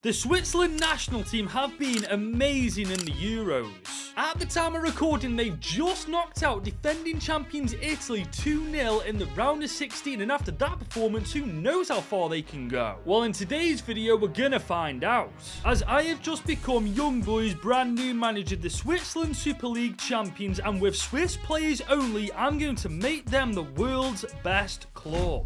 The Switzerland national team have been amazing in the Euros. At the time of recording, they've just knocked out defending champions Italy 2-0 in the round of 16, and after that performance, who knows how far they can go? Well, in today's video, we're gonna find out, as I have just become Young Boys' brand new manager, the Switzerland Super League champions, and with Swiss players only, I'm going to make them the world's best club.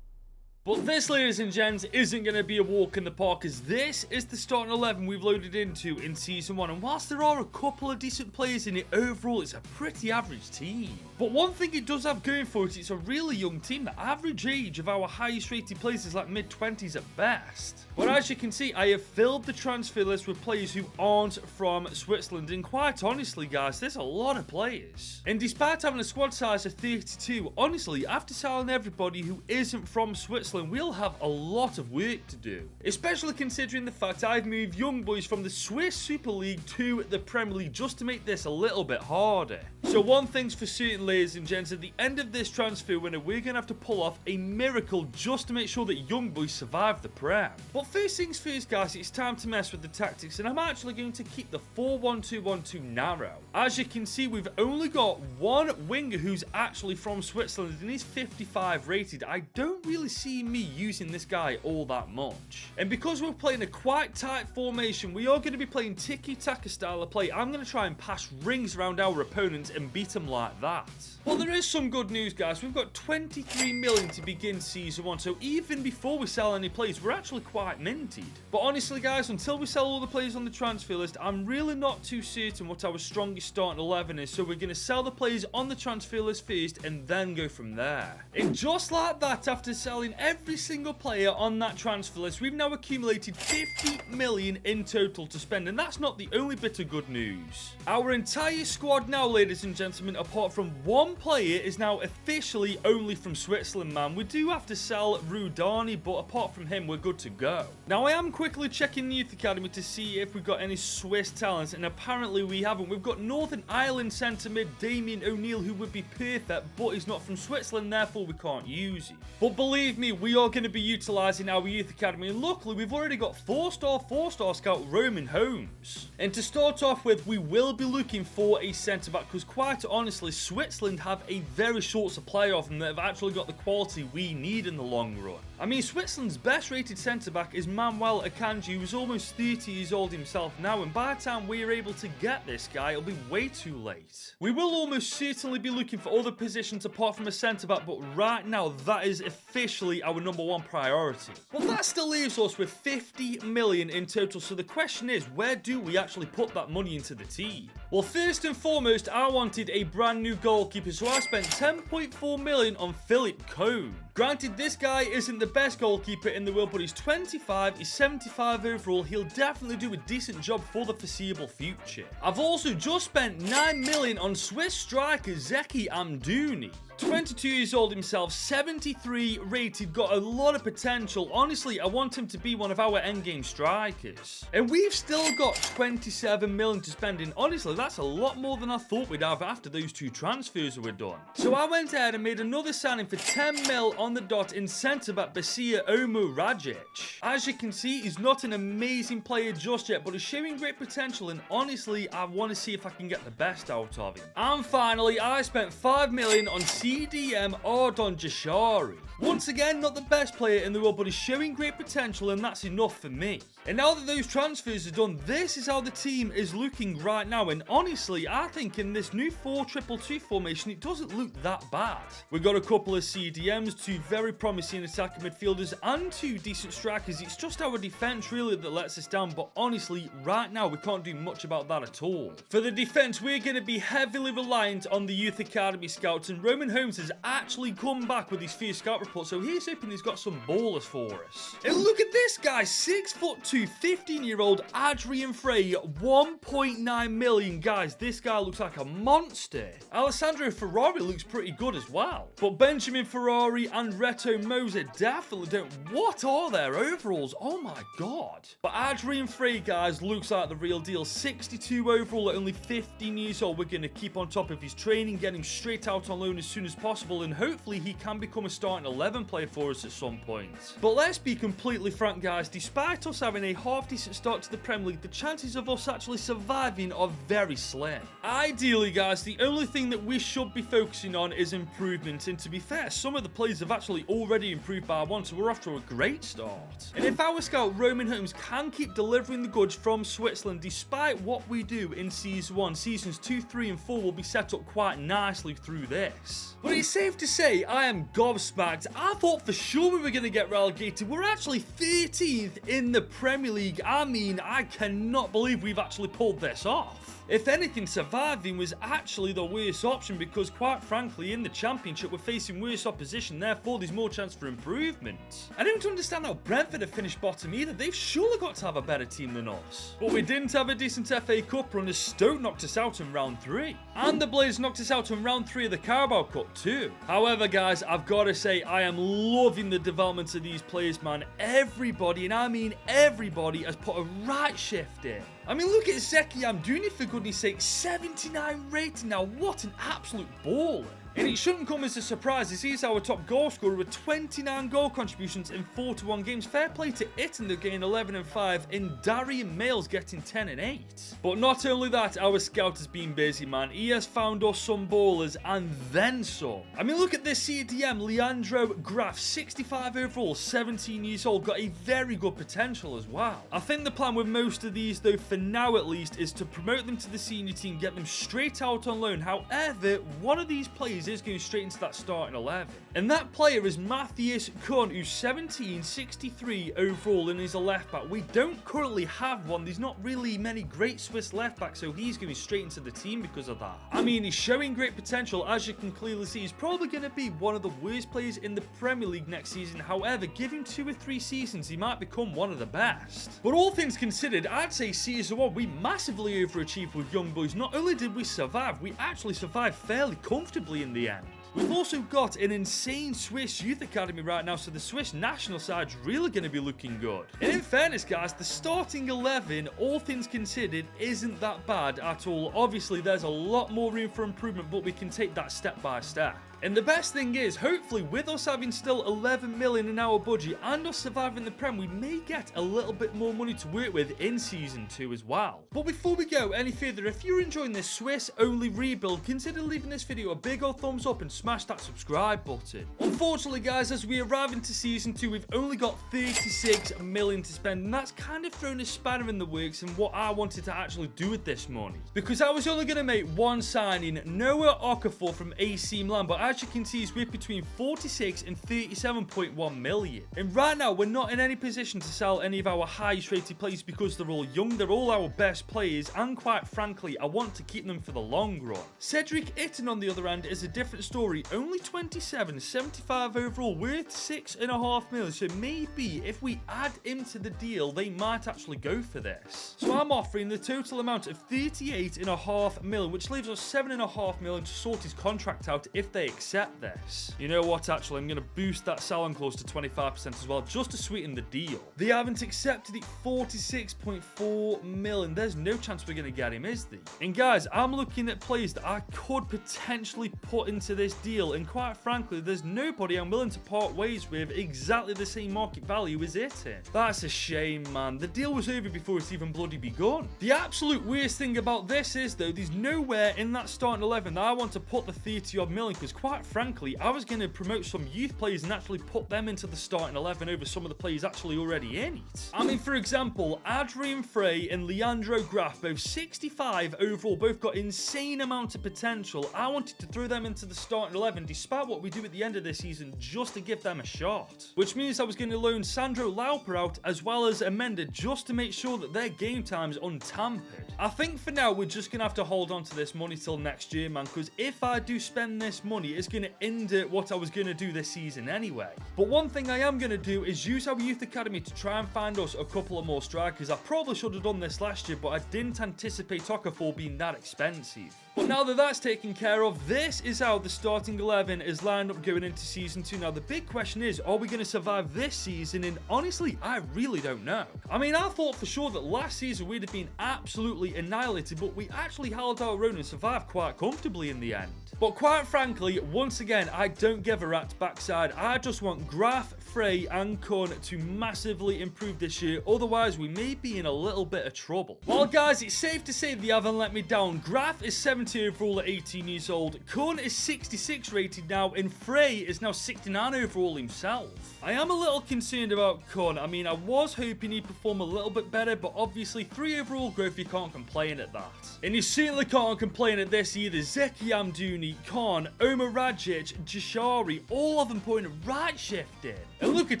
But this, ladies and gents, isn't going to be a walk in the park, as this is the starting 11 we've loaded into in Season 1. And whilst there are a couple of decent players in it, overall it's a pretty average team. But one thing it does have going for it, it's a really young team. The average age of our highest rated players is like mid-20s at best. But as you can see, I have filled the transfer list with players who aren't from Switzerland. And quite honestly, guys, there's a lot of players. And despite having a squad size of 32, honestly, after selling everybody who isn't from Switzerland, we'll have a lot of work to do. Especially considering the fact I've moved Young Boys from the Swiss Super League to the Premier League just to make this a little bit harder. So one thing's for certain, ladies and gents, at the end of this transfer window, we're going to have to pull off a miracle just to make sure that Young Boys survive the Prem. But first things first, guys, it's time to mess with the tactics, and I'm actually going to keep the 4-1-2-1-2 narrow. As you can see, we've only got one winger who's actually from Switzerland, and he's 55 rated. I don't really see me using this guy all that much. And because we're playing a quite tight formation, we are going to be playing tiki-taka style of play. I'm going to try and pass rings around our opponents and beat them like that. Well, there is some good news, guys. We've got 23 million to begin Season 1, so even before we sell any players, we're actually quite minted. But honestly, guys, until we sell all the players on the transfer list, I'm really not too certain what our strongest starting 11 is, so we're going to sell the players on the transfer list first and then go from there. And just like that, after selling every single player on that transfer list, we've now accumulated 50 million in total to spend, and that's not the only bit of good news. Our entire squad now, ladies and gentlemen, apart from one player, is now officially only from Switzerland, man. We do have to sell Rudani, but apart from him, we're good to go. Now, I am quickly checking the youth academy to see if we've got any Swiss talents, and apparently we haven't. We've got Northern Ireland centre mid Damien O'Neill, who would be perfect, but he's not from Switzerland, therefore we can't use him. But believe me, we are going to be utilising our youth academy, and luckily we've already got 4-star scout Roman Holmes. And to start off with, we will be looking for a centre-back, because quite honestly, Switzerland have a very short supply of them that have actually got the quality we need in the long run. I mean, Switzerland's best rated centre-back is Manuel Akanji, who's almost 30 years old himself now, and by the time we're able to get this guy, it'll be way too late. We will almost certainly be looking for other positions apart from a centre-back, but right now, that is officially our number one priority. Well, that still leaves us with 50 million in total, so the question is, where do we actually put that money into the team? Well, first and foremost, I wanted a brand new goalkeeper, so I spent 10.4 million on Philip Cohn. Granted, this guy isn't the best goalkeeper in the world, but he's 25, he's 75 overall, he'll definitely do a decent job for the foreseeable future. I've also just spent 9 million on Swiss striker Zeki Amdouni. 22 years old himself, 73 rated, got a lot of potential. Honestly, I want him to be one of our endgame strikers. And we've still got 27 million to spend, and honestly, that's a lot more than I thought we'd have after those two transfers were done. So I went ahead and made another signing for 10 mil on the dot in centre-back Basia Omo Rajic. As you can see, he's not an amazing player just yet, but he's showing great potential, and honestly, I want to see if I can get the best out of him. And finally, I spent 5 million on CDM Ardon Jashari. Once again, not the best player in the world, but he's showing great potential, and that's enough for me. And now that those transfers are done, this is how the team is looking right now, and honestly, I think in this new 4-2-2 formation, it doesn't look that bad. We've got a couple of CDMs, 2 very promising attacking midfielders, and 2 decent strikers. It's just our defence really that lets us down, but honestly, right now, we can't do much about that at all. For the defence, we're going to be heavily reliant on the youth academy scouts, and Roman Holmes has actually come back with his first scout report, so he's hoping he's got some ballers for us. And look at this guy, 6'2", 15-year-old Adrian Frey, 1.9 million. Guys, this guy looks like a monster. Alessandro Ferrari looks pretty good as well. But Benjamin Ferrari and Reto Moser definitely don't. What are their overalls? Oh my god. But Adrian Frey, guys, looks like the real deal. 62 overall at only 15 years old. We're going to keep on top of his training, get him straight out on loan as soon as possible, and hopefully he can become a starting 11 player for us at some point. But let's be completely frank, guys, despite us having a half-decent start to the Premier League, the chances of us actually surviving are very slim. Ideally, guys, the only thing that we should be focusing on is improvement, and to be fair, some of the players have actually already improved by one, so we're off to a great start. And if our scout Roman Holmes can keep delivering the goods from Switzerland despite what we do in Season 1, Seasons 2, 3 and 4 will be set up quite nicely through this. But it's safe to say I am gobsmacked. I thought for sure we were going to get relegated. We're actually 13th in the Premier League. I mean, I cannot believe we've actually pulled this off. If anything, surviving was actually the worst option because, quite frankly, in the Championship, we're facing worse opposition, therefore there's more chance for improvement. I don't understand how Brentford have finished bottom either. They've surely got to have a better team than us. But we didn't have a decent FA Cup run as Stoke knocked us out in round 3. And the Blades knocked us out in round 3 of the Carabao Cup too. However, guys, I've got to say, I am loving the development of these players, man. Everybody, and I mean everybody, has put a right shift in. I mean, look at Zeki. I'm doing it for goodness sake. 79 rating now. What an absolute baller. And it shouldn't come as a surprise as he's our top goal scorer with 29 goal contributions in 41 games. Fair play to it, and they're getting 11 and 5, and Darian Males getting 10 and 8. But not only that, our scout has been busy, man. He has found us some ballers and then some. I mean, look at this CDM, Leandro Graf, 65 overall, 17 years old, got a very good potential as well. I think the plan with most of these, though, for now at least, is to promote them to the senior team, get them straight out on loan. However, one of these players is going straight into that starting 11. And that player is Matthias Kuhn, who's 17, 63 overall and is a left back. We don't currently have one. There's not really many great Swiss left backs, so he's going straight into the team because of that. I mean, he's showing great potential. As you can clearly see, he's probably going to be one of the worst players in the Premier League next season. However, give him 2 or 3 seasons, he might become one of the best. But all things considered, I'd say Season 1, we massively overachieved with young boys. Not only did we survive, we actually survived fairly comfortably in the end. We've also got an insane Swiss youth academy right now, so the Swiss national side's really going to be looking good. And in fairness, guys, the starting 11, all things considered, isn't that bad at all. Obviously, there's a lot more room for improvement, but we can take that step by step. And the best thing is, hopefully, with us having still 11 million in our budget and us surviving the Prem, we may get a little bit more money to work with in Season 2 as well. But before we go any further, if you're enjoying this Swiss-only rebuild, consider leaving this video a big old thumbs up and smash that subscribe button. Unfortunately, guys, as we arrive into Season 2, we've only got 36 million to spend, and that's kind of thrown a spanner in the works in what I wanted to actually do with this money. Because I was only going to make one signing, Noah Okafor from AC Milan, but as you can see, he's worth between 46 and 37.1 million. And right now, we're not in any position to sell any of our highest rated players because they're all young, they're all our best players, and quite frankly, I want to keep them for the long run. Cedric Itten, on the other hand, is a different story. Only 27, 75 overall, worth 6.5 million. So maybe if we add him to the deal, they might actually go for this. So I'm offering the total amount of 38.5 million, which leaves us 7.5 million to sort his contract out if they accept this. You know what, actually, I'm going to boost that selling clause to 25% as well, just to sweeten the deal. They haven't accepted it. 46.4 million. There's no chance we're going to get him, is there? And guys, I'm looking at players that I could potentially put into this deal, and quite frankly, there's nobody I'm willing to part ways with exactly the same market value as it. That's a shame, man. The deal was over before it's even bloody begun. The absolute worst thing about this is, though, there's nowhere in that starting 11 that I want to put the 30 odd million, because quite frankly, I was going to promote some youth players and actually put them into the starting 11 over some of the players actually already in it. I mean, for example, Adrian Frey and Leandro Graf, both 65 overall, both got insane amount of potential. I wanted to throw them into the starting 11 despite what we do at the end of this season, just to give them a shot. Which means I was going to loan Sandro Lauper out as well as Amenda, just to make sure that their game time is untampered. I think for now we're just going to have to hold on to this money till next year, man, because if I do spend this money, is going to hinder what I was going to do this season anyway. But one thing I am going to do is use our youth academy to try and find us a couple of more strikers. I probably should have done this last year, but I didn't anticipate Okafor being that expensive. But now that that's taken care of, this is how the starting 11 is lined up going into Season 2. Now, the big question is, are we going to survive this season? And honestly, I really don't know. I mean, I thought for sure that last season we'd have been absolutely annihilated, but we actually held our own and survived quite comfortably in the end. But quite frankly, once again, I don't give a rat's backside. I just want Graf, Frey and Kun to massively improve this year, otherwise we may be in a little bit of trouble. Well guys, it's safe to say they haven't let me down. Graf is 70 overall at 18 years old, Kun is 66 rated now, and Frey is now 69 overall himself. I am a little concerned about Kun. I mean, I was hoping he'd perform a little bit better, but obviously 3 overall growth, you can't complain at that. And you certainly can't complain at this either. Zeki Amdouni, Khan, Omar Rajic, Jashari, all of them putting a right shift in. And look at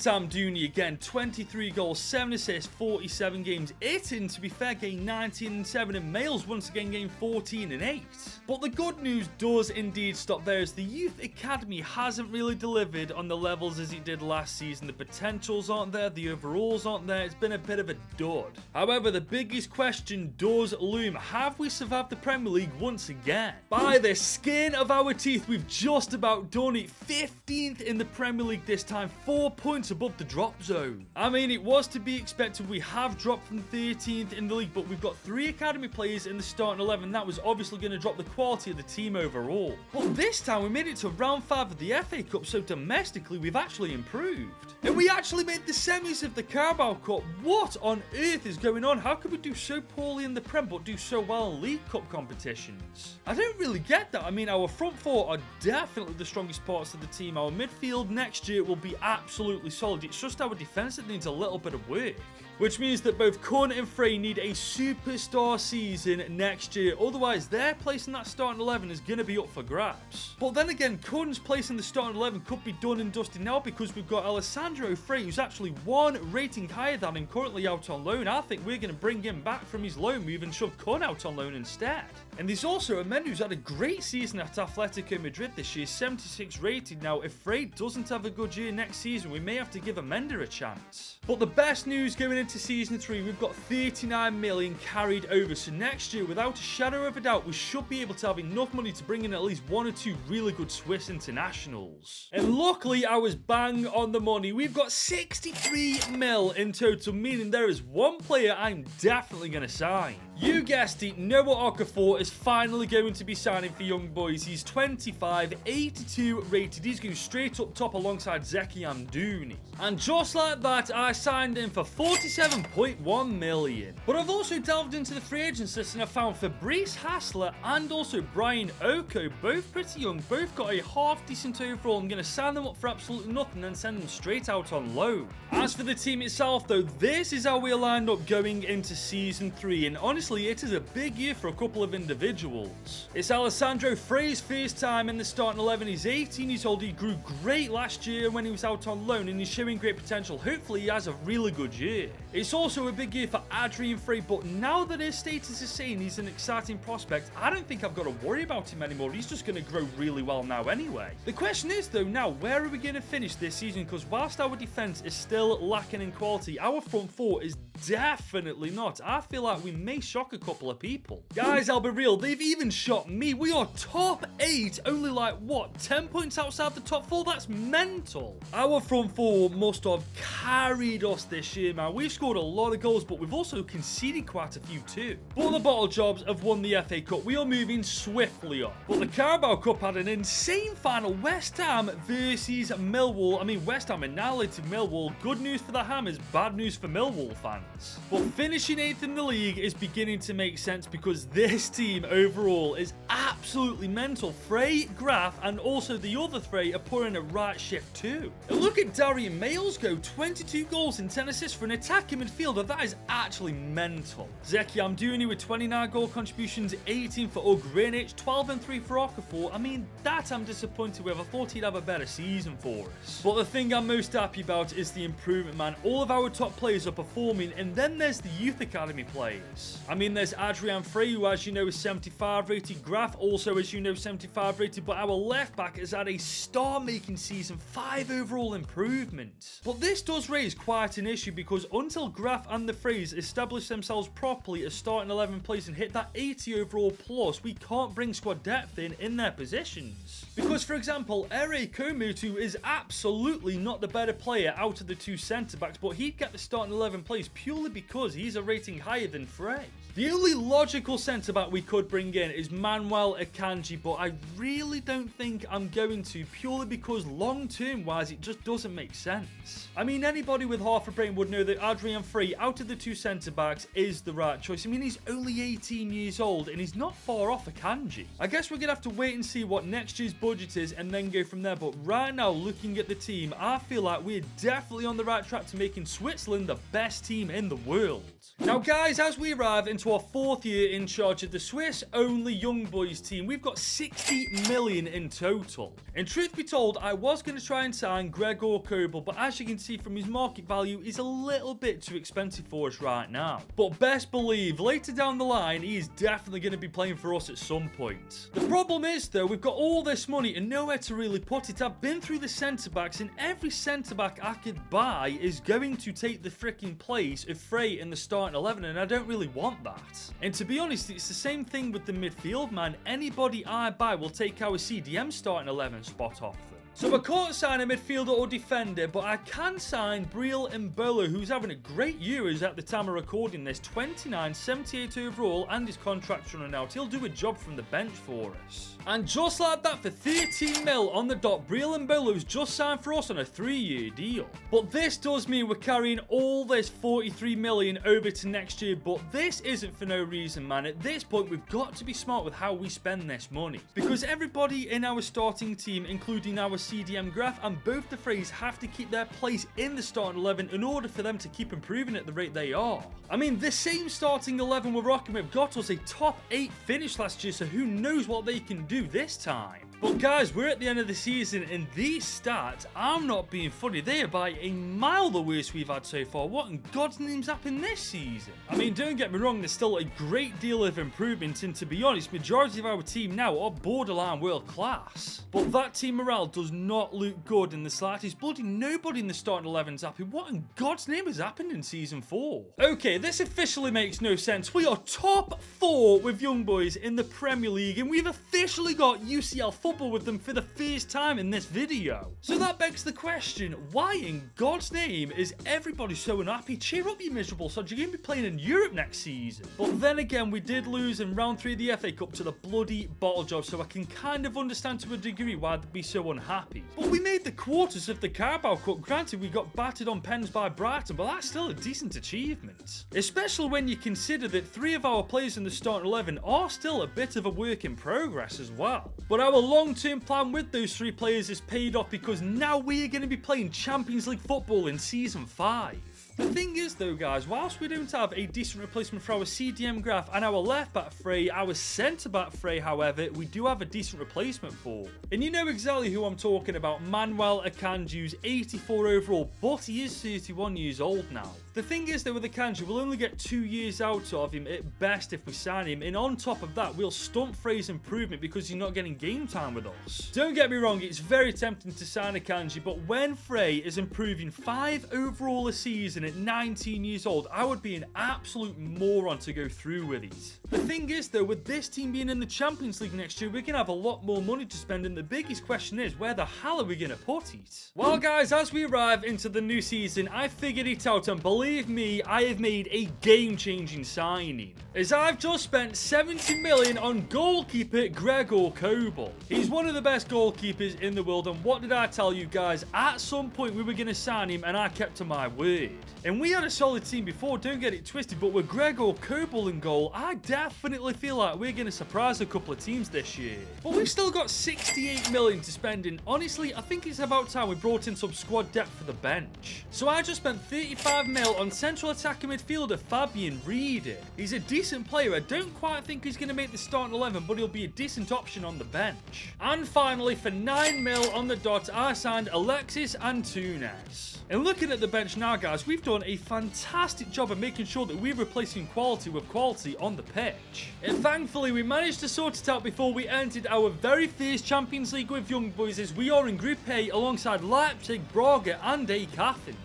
Amdouni again, 23 goals, 7 assists, 47 games. Itten, to be fair, getting 19 and 7, and Males once again getting 14 and 8. But the good news does indeed stop there, as the Youth Academy hasn't really delivered on the levels as it did last season. The potentials aren't there, the overalls aren't there, it's been a bit of a dud. However, the biggest question does loom. Have we survived the Premier League once again? By the skin of our teeth, we've just about done it. 15th in the Premier League this time, 4 points above the drop zone. I mean, it was to be expected. We have dropped from 13th in the league, but we've got 3 academy players in the starting 11. That was obviously going to drop the quality of the team overall. But this time we made it to round 5 of the FA Cup, so domestically we've actually improved. And we actually made the semis of the Carabao Cup. What on earth is going on? How could we do so poorly in the Prem but do so well in League Cup competitions? I don't really get that. I mean, our front 4 are definitely the strongest parts of the team. Our midfield next year will be absolutely solid. It's just our defence that needs a little bit of work. Which means that both Kun and Frey need a superstar season next year. Otherwise, their place in that starting 11 is going to be up for grabs. But then again, Kun's place in the starting 11 could be done and dusted now, because we've got Alessandro Frey, who's actually 1 rating higher than him, currently out on loan. I think we're going to bring him back from his loan move and shove Kun out on loan instead. And there's also a man who's had a great season at Atletico Madrid this year, 76 rated. Now, if Frey doesn't have a good year next season, we may have to give Amenda a chance. But the best news going into Season 3, we've got 39 million carried over. So next year, without a shadow of a doubt, we should be able to have enough money to bring in at least 1 or 2 really good Swiss internationals. And luckily, I was bang on the money. We've got 63 mil in total, meaning there is 1 player I'm definitely going to sign. You guessed it, Noah Okafor is finally going to be signing for Young Boys. He's 25, 82 rated. He's going straight up top alongside Zeki Amdouni. And just like that, I signed him for 47.1 million. But I've also delved into the free agents list and I found Fabrice Hassler and also Brian Oko, both pretty young, both got a half decent overall. I'm going to sign them up for absolutely nothing and then send them straight out on loan. As for the team itself though, this is how we are lined up going into Season 3, and honestly, it is a big year for a couple of individuals. It's Alessandro Frey's first time in the starting 11. He's 18 years old. He grew great last year when he was out on loan and he's showing great potential. Hopefully he has a really good year. It's also a big year for Adrian Frey, but now that his status is saying he's an exciting prospect, I don't think I've got to worry about him anymore. He's just going to grow really well now anyway. The question is though, now where are we going to finish this season? Because whilst our defence is still lacking in quality, our front 4 is definitely not. I feel like we may shock a couple of people. Guys, I'll be real, they've even shocked me. We are top 8, only like, what, 10 points outside the top 4? That's mental. Our front 4 must have carried us this year, man. We've scored a lot of goals, but we've also conceded quite a few too. But the Bottle Jobs have won the FA Cup. We are moving swiftly up. But the Carabao Cup had an insane final. West Ham versus Millwall. I mean, West Ham annihilated Millwall. Good news for the Hammers, bad news for Millwall fans. But finishing 8th in the league is beginning to make sense, because this team overall is absolutely mental. Frey, Graf, and also the other Frey are putting a right shift too. And look at Darian Males go, 22 goals and 10 assists for an attacking midfielder. That is actually mental. Zeki Amdouni with 29 goal contributions, 18 for Greenwich, 12 and 3 for Okafor. I mean, that I'm disappointed with. I thought he'd have a better season for us. But the thing I'm most happy about is the improvement, man. All of our top players are performing, and then there's the Youth Academy players. I mean, there's Adrian Frey, who, as you know, is 75 rated. Graf, also, as you know, 75 rated. But our left back has had a star-making season, 5 overall improvements. But this does raise quite an issue, because until Graf and the Freys establish themselves properly as starting 11 players and hit that 80 overall plus, we can't bring squad depth in their positions. Because, for example, Ere Komutu is absolutely not the better player out of the 2 centre-backs, but he'd get the starting 11 plays purely because he's a rating higher than Frey. The only logical centre-back we could bring in is Manuel Akanji, but I really don't think I'm going to, purely because long-term wise it just doesn't make sense. I mean, anybody with half a brain would know that Adrian Frey, out of the 2 centre-backs, is the right choice. I mean, he's only 18 years old and he's not far off Akanji. I guess we're going to have to wait and see what next year's budget is and then go from there, but right now, looking at the team, I feel like we're definitely on the right track to making Switzerland the best team in the world. Now guys, as we arrive into our 4th year in charge of the Swiss-only Young Boys team, we've got 60 million in total. And truth be told, I was going to try and sign Gregor Kobel, but as you can see from his market value, he's a little bit too expensive for us right now. But best believe, later down the line, he is definitely going to be playing for us at some point. The problem is though, we've got all this money and nowhere to really put it. I've been through the centre-backs and every centre-back I could buy is going to take the freaking place of Frey in the starting 11, and I don't really want that. And to be honest, it's the same thing with the midfield, man. Anybody I buy will take our CDM starting 11 spot off them. So I can't sign a midfielder or defender, but I can sign Briel Mbolo, who's having a great Euros at the time of recording this. 29, 78 overall, and his contract's running out. He'll do a job from the bench for us. And just like that, for 13 mil on the dot, Briel Mbolo's just signed for us on a 3-year deal. But this does mean we're carrying all this 43 million over to next year, but this isn't for no reason, man. At this point, we've got to be smart with how we spend this money, because everybody in our starting team, including our CDM Graf and both the Freys, have to keep their place in the starting 11 in order for them to keep improving at the rate they are. I mean, the same starting 11 we're rocking with got us a top 8 finish last year, so who knows what they can do this time. But guys, we're at the end of the season, and these stats, I'm not being funny, they are by a mile the worst we've had so far. What in God's name's happened this season? I mean, don't get me wrong, there's still a great deal of improvement, and to be honest, majority of our team now are borderline world class. But that team morale does not look good in the slightest. Bloody nobody in the starting 11's happy. What in God's name has happened in season 4? Okay, this officially makes no sense. We are top 4 with Young Boys in the Premier League, and we've officially got UCL football with them for the first time in this video. So that begs the question, why in God's name is everybody so unhappy? Cheer up, you miserable sod, you're going to be playing in Europe next season. But then again, we did lose in round 3 of the FA Cup to the bloody bottle job, so I can kind of understand to a degree why they'd be so unhappy. But we made the quarters of the Carabao Cup. Granted, we got battered on pens by Brighton, but that's still a decent achievement. Especially when you consider that 3 of our players in the starting 11 are still a bit of a work in progress as well. But our long-term plan with those 3 players is paid off, because now we are going to be playing Champions League football in Season 5. The thing is though guys, whilst we don't have a decent replacement for our CDM Graf and our left back Frey, our centre back Frey, however, we do have a decent replacement for. And you know exactly who I'm talking about, Manuel Akanji's 84 overall, but he is 31 years old now. The thing is though with Akanji, we'll only get 2 years out of him at best if we sign him, and on top of that, we'll stunt Frey's improvement because he's not getting game time with us. Don't get me wrong, it's very tempting to sign Akanji, but when Frey is improving 5 overall a season at 19 years old, I would be an absolute moron to go through with it. The thing is though, with this team being in the Champions League next year, we're going to have a lot more money to spend, and the biggest question is, where the hell are we going to put it? Well guys, as we arrive into the new season, I figured it out, and believe me, I have made a game-changing signing, as I've just spent 70 million on goalkeeper Gregor Kobel. He's one of the best goalkeepers in the world, and what did I tell you guys? At some point we were going to sign him, and I kept to my word. And we had a solid team before, don't get it twisted, but with Gregor Kobel in goal, I definitely feel like we're going to surprise a couple of teams this year. But we've still got 68 million to spend, and honestly, I think it's about time we brought in some squad depth for the bench. So I just spent 35 mil on central attacking midfielder Fabian Rieder. He's a decent player. I don't quite think he's going to make the starting 11, but he'll be a decent option on the bench. And finally, for 9 mil on the dot, I signed Alexis Antunes. And looking at the bench now, guys, we've done done a fantastic job of making sure that we're replacing quality with quality on the pitch. And thankfully, we managed to sort it out before we entered our very first Champions League with Young Boys, as we are in Group A alongside Leipzig, Braga and AEK Athens.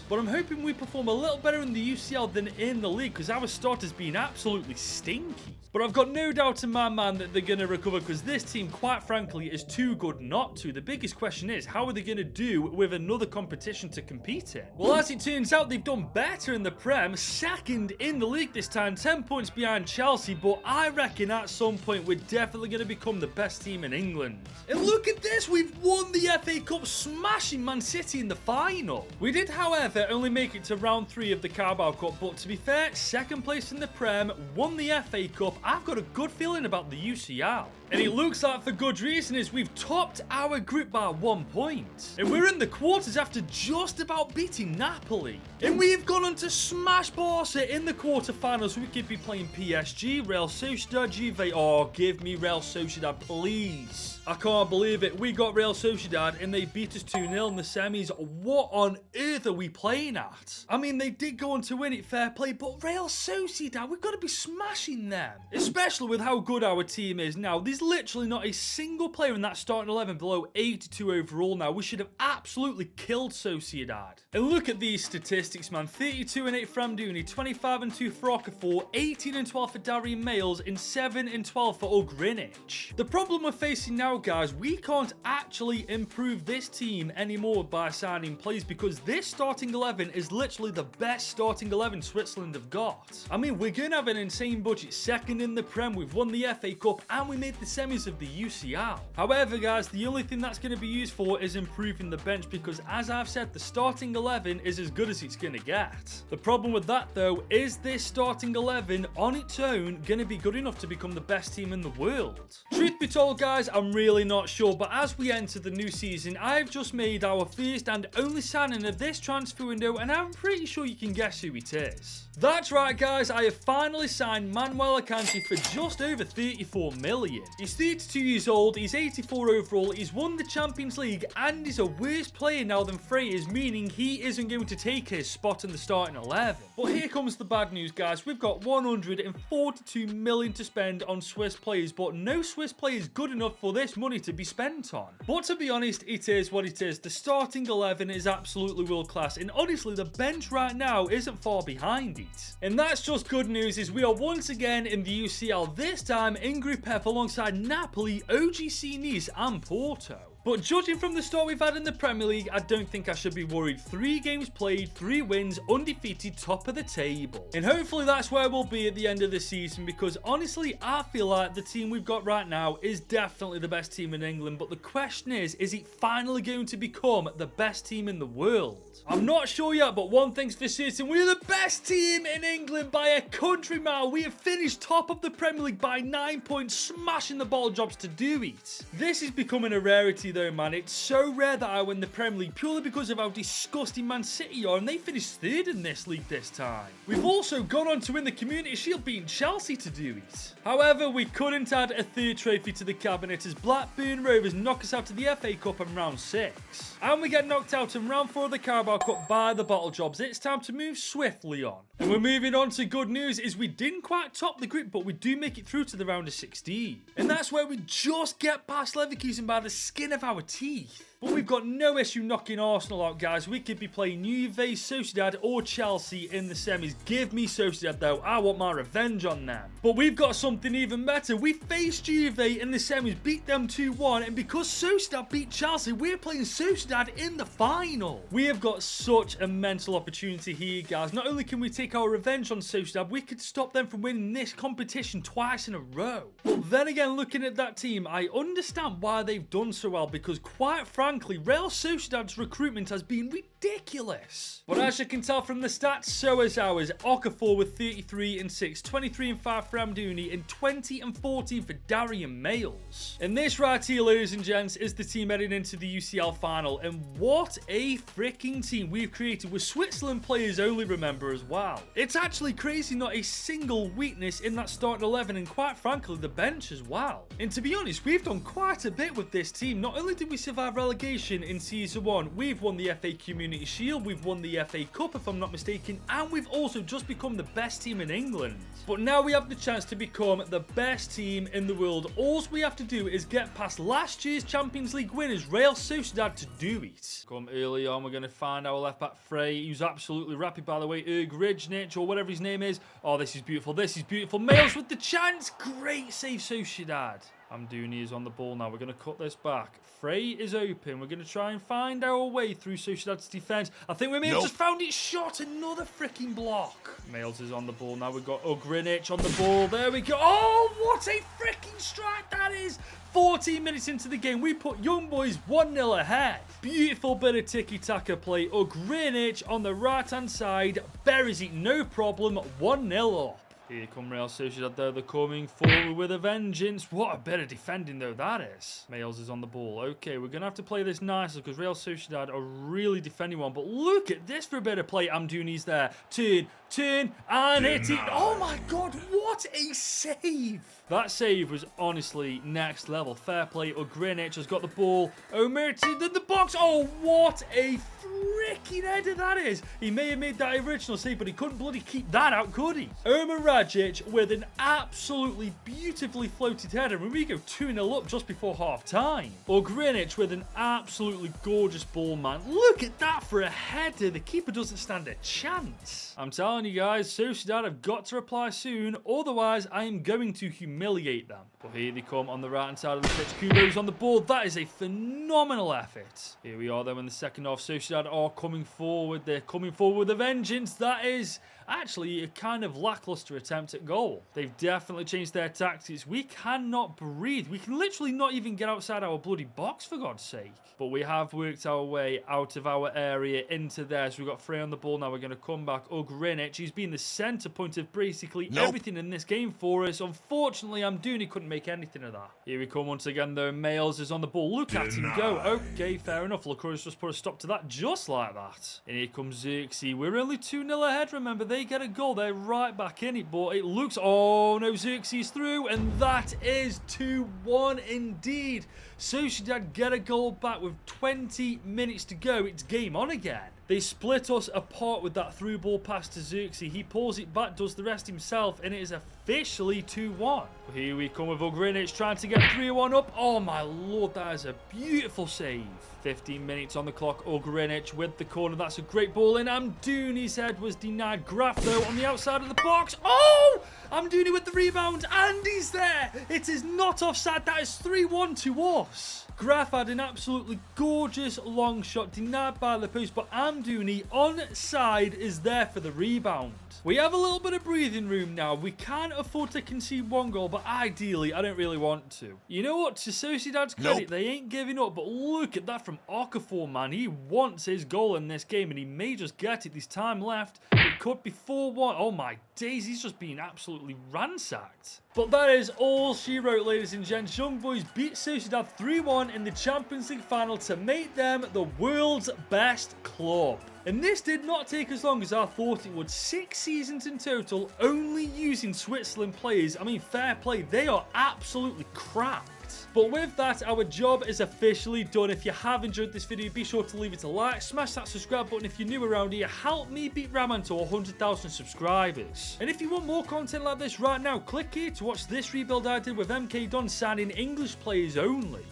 But I'm hoping we perform a little better in the UCL than in the league, because our start has been absolutely stinky. But I've got no doubt in my mind that they're going to recover, because this team, quite frankly, is too good not to. The biggest question is, how are they going to do with another competition to compete in? Well, as it turns out, they've done better in the Prem, second in the league this time, 10 points behind Chelsea, but I reckon at some point we're definitely going to become the best team in England. And look at this, we've won the FA Cup, smashing Man City in the final. We did, however, only make it to round 3 of the Carabao Cup, but to be fair, second place in the Prem, won the FA Cup. I've got a good feeling about the UCL. And it looks like for good reason, as we've topped our group by 1 point. And we're in the quarters after just about beating Napoli. And we've gone on to smash Barca in the quarterfinals. We could be playing PSG, Real Sociedad, Juve. Oh, give me Real Sociedad, please. I can't believe it. We got Real Sociedad and they beat us 2-0 in the semis. What on earth are we playing at? I mean, they did go on to win it, fair play, but Real Sociedad, we've got to be smashing them. Especially with how good our team is now. There's literally not a single player in that starting 11 below 82 overall now. We should have absolutely killed Sociedad. And look at these statistics, man. 32-8 for Amdouni, 25-2 for Okafor, 18-12 for Darian Males, and 7-12 for Ugrinic. The problem we're facing now, guys, we can't actually improve this team anymore by signing players, because this starting 11 is literally the best starting 11 Switzerland have got. I mean, we're going to have an insane budget, second in the Prem, we've won the FA Cup, and we made the semis of the UCL. However, guys, the only thing that's going to be used for is improving the bench, because as I've said, the starting 11 is as good as it's going to get. The problem with that, though, is this starting 11 on its own going to be good enough to become the best team in the world? Truth be told, guys, I'm really not sure, but as we enter the new season, I've just made our first and only signing of this transfer window, and I'm pretty sure you can guess who it is. That's right, guys, I have finally signed Manuel Akanji for just over 34 million. He's 32 years old, he's 84 overall, he's won the Champions League, and he's a worse player now than Frey is, meaning he isn't going to take his spot in the starting 11. But here comes the bad news, guys. We've got 142 million to spend on Swiss players, but no Swiss player is good enough for this money to be spent on. But to be honest, it is what it is. The starting 11 is absolutely world class, and honestly, the bench right now isn't far behind it. And that's just good news, as we are once again in the UCL, this time in Group F alongside Napoli, OGC Nice and Porto. But judging from the start we've had in the Premier League, I don't think I should be worried. 3 games played, 3 wins, undefeated, top of the table. And hopefully that's where we'll be at the end of the season, because honestly, I feel like the team we've got right now is definitely the best team in England. But the question is it finally going to become the best team in the world? I'm not sure yet, but one thing's for certain, we're the best team in England by a country mile. We have finished top of the Premier League by 9 points, smashing the ball jobs to do it. This is becoming a rarity though, man. It's so rare that I win the Premier League purely because of how disgusting Man City are, and they finished 3rd in this league this time. We've also gone on to win the Community Shield, beating Chelsea to do it. However, we couldn't add a 3rd trophy to the cabinet, as Blackburn Rovers knock us out of the FA Cup in round 6. And we get knocked out in round 4 of the Carabao Cup by the Bottle Jobs. It's time to move swiftly on. And we're moving on to good news, is we didn't quite top the group, but we do make it through to the round of 16. And that's where we just get past Leverkusen by the skin of our teeth. But we've got no issue knocking Arsenal out, guys. We could be playing Juve, Sociedad or Chelsea in the semis. Give me Sociedad, though. I want my revenge on them. But we've got something even better. We faced Juve in the semis, beat them 2-1, and because Sociedad beat Chelsea, we're playing Sociedad in the final. We have got such a mental opportunity here, guys. Not only can we take our revenge on Sociedad, we could stop them from winning this competition twice in a row. But then again, looking at that team, I understand why they've done so well, because quite frankly, Real Sociedad's recruitment has been ridiculous. But as you can tell from the stats, so is ours. Okafor with 33 and 6, 23 and 5 for Amdouni, and 20 and 14 for Darian Males. And this right here, ladies and gents, is the team heading into the UCL final. And what a freaking team we've created, with Switzerland players only, remember, as well. It's actually crazy, not a single weakness in that starting 11, and quite frankly, the bench as well. And to be honest, we've done quite a bit with this team. Not only did we survive relegation in Season 1, we've won the FA Community Community Shield, we've won the FA Cup if I'm not mistaken, and we've also just become the best team in England. But now we have the chance to become the best team in the world. All we have to do is get past last year's Champions League winners, Real Sociedad, to do it. Come early on, we're going to find our left back Frey, who's absolutely rapid, by the way, Ugridnich, or whatever his name is. Oh, this is beautiful, this is beautiful. Males with the chance. Great save, Sociedad. Amdouni is on the ball now. We're going to cut this back. Frey is open. We're going to try and find our way through Sociedad's defence. I think we may have just found it shot. Another freaking block. Males is on the ball now. We've got Ugridnich on the ball. There we go. Oh, what a freaking strike that is. 14 minutes into the game, we put Young Boys 1-0 ahead. Beautiful bit of tiki-taka play. Ugridnich on the right-hand side. Buries it, no problem. 1-0 up. Here come Real Sociedad though, they're coming forward with a vengeance. What a bit of defending though that is. Males is on the ball. Okay, we're going to have to play this nicely because Real Sociedad are really defending one. But look at this for a bit of play. Amdouni's there. Turn, and hit it. Oh my God, what a save. That save was honestly next level. Fair play. Ugridnich has got the ball. Omerted in the box. Oh, what a freaking header that is. He may have made that original save, but he couldn't bloody keep that out, could he? Omar Rajic with an absolutely beautifully floated header, and we go 2-0 up just before half time. Ugridnich with an absolutely gorgeous ball, man. Look at that for a header. The keeper doesn't stand a chance. I'm telling you guys, Sociedad have got to reply soon, otherwise I am going to humiliate them. But here they come on the right hand side of the pitch. Kubo's on the ball. That is a phenomenal effort. Here we are though in the second half. Sociedad are coming forward. They're coming forward with a vengeance. That is actually a kind of lackluster attempt at goal. They've definitely changed their tactics. We cannot breathe. We can literally not even get outside our bloody box, for God's sake. But we have worked our way out of our area into there. So we've got Frey on the ball now. We're going to come back. Ugridnich, he's been the centre point of basically everything in this game for us. Unfortunately, Amdouni couldn't make anything of that. Here we come once again though. Males is on the ball. Look at him go. Okay, fair enough. Lacroix just put a stop to that just like that. And here comes Xerxes. We're only 2-0 ahead, remember. They get a goal. They're right back in it, but it looks... Oh, no, Xerxes through, and that is 2-1 indeed. Sociedad get a goal back with 20 minutes to go. It's game on again. They split us apart with that through ball pass to Xerxes. He pulls it back, does the rest himself, and it is officially 2-1. Here we come with Ugridnich trying to get 3-1 up. Oh my lord, that is a beautiful save. 15 minutes on the clock. Ugridnich with the corner. That's a great ball in. Amdouni's head was denied. Graf though on the outside of the box. Oh! Amdouni with the rebound, and he's there. It is not offside. That is 3-1 to us. Graf had an absolutely gorgeous long shot denied by the post, but Amdouni onside is there for the rebound. We have a little bit of breathing room now. We can't afford to concede one goal, but ideally, I don't really want to. You know what? To Sociedad's credit, they ain't giving up, but look at that from Okafor, man. He wants his goal in this game, and he may just get it. There's time left. It could be 4-1. Oh my days, he's just being absolutely ransacked. But that is all she wrote, ladies and gents. Young Boys beat Sociedad 3-1 in the Champions League final to make them the world's best club. And this did not take as long as I thought it would. 6 seasons in total, only using Switzerland players. I mean, fair play, they are absolutely crap. But with that, our job is officially done. If you have enjoyed this video, be sure to leave it a like, smash that subscribe button if you're new around here, help me beat Raman to 100,000 subscribers. And if you want more content like this right now, click here to watch this rebuild I did with MK Don signing English players only.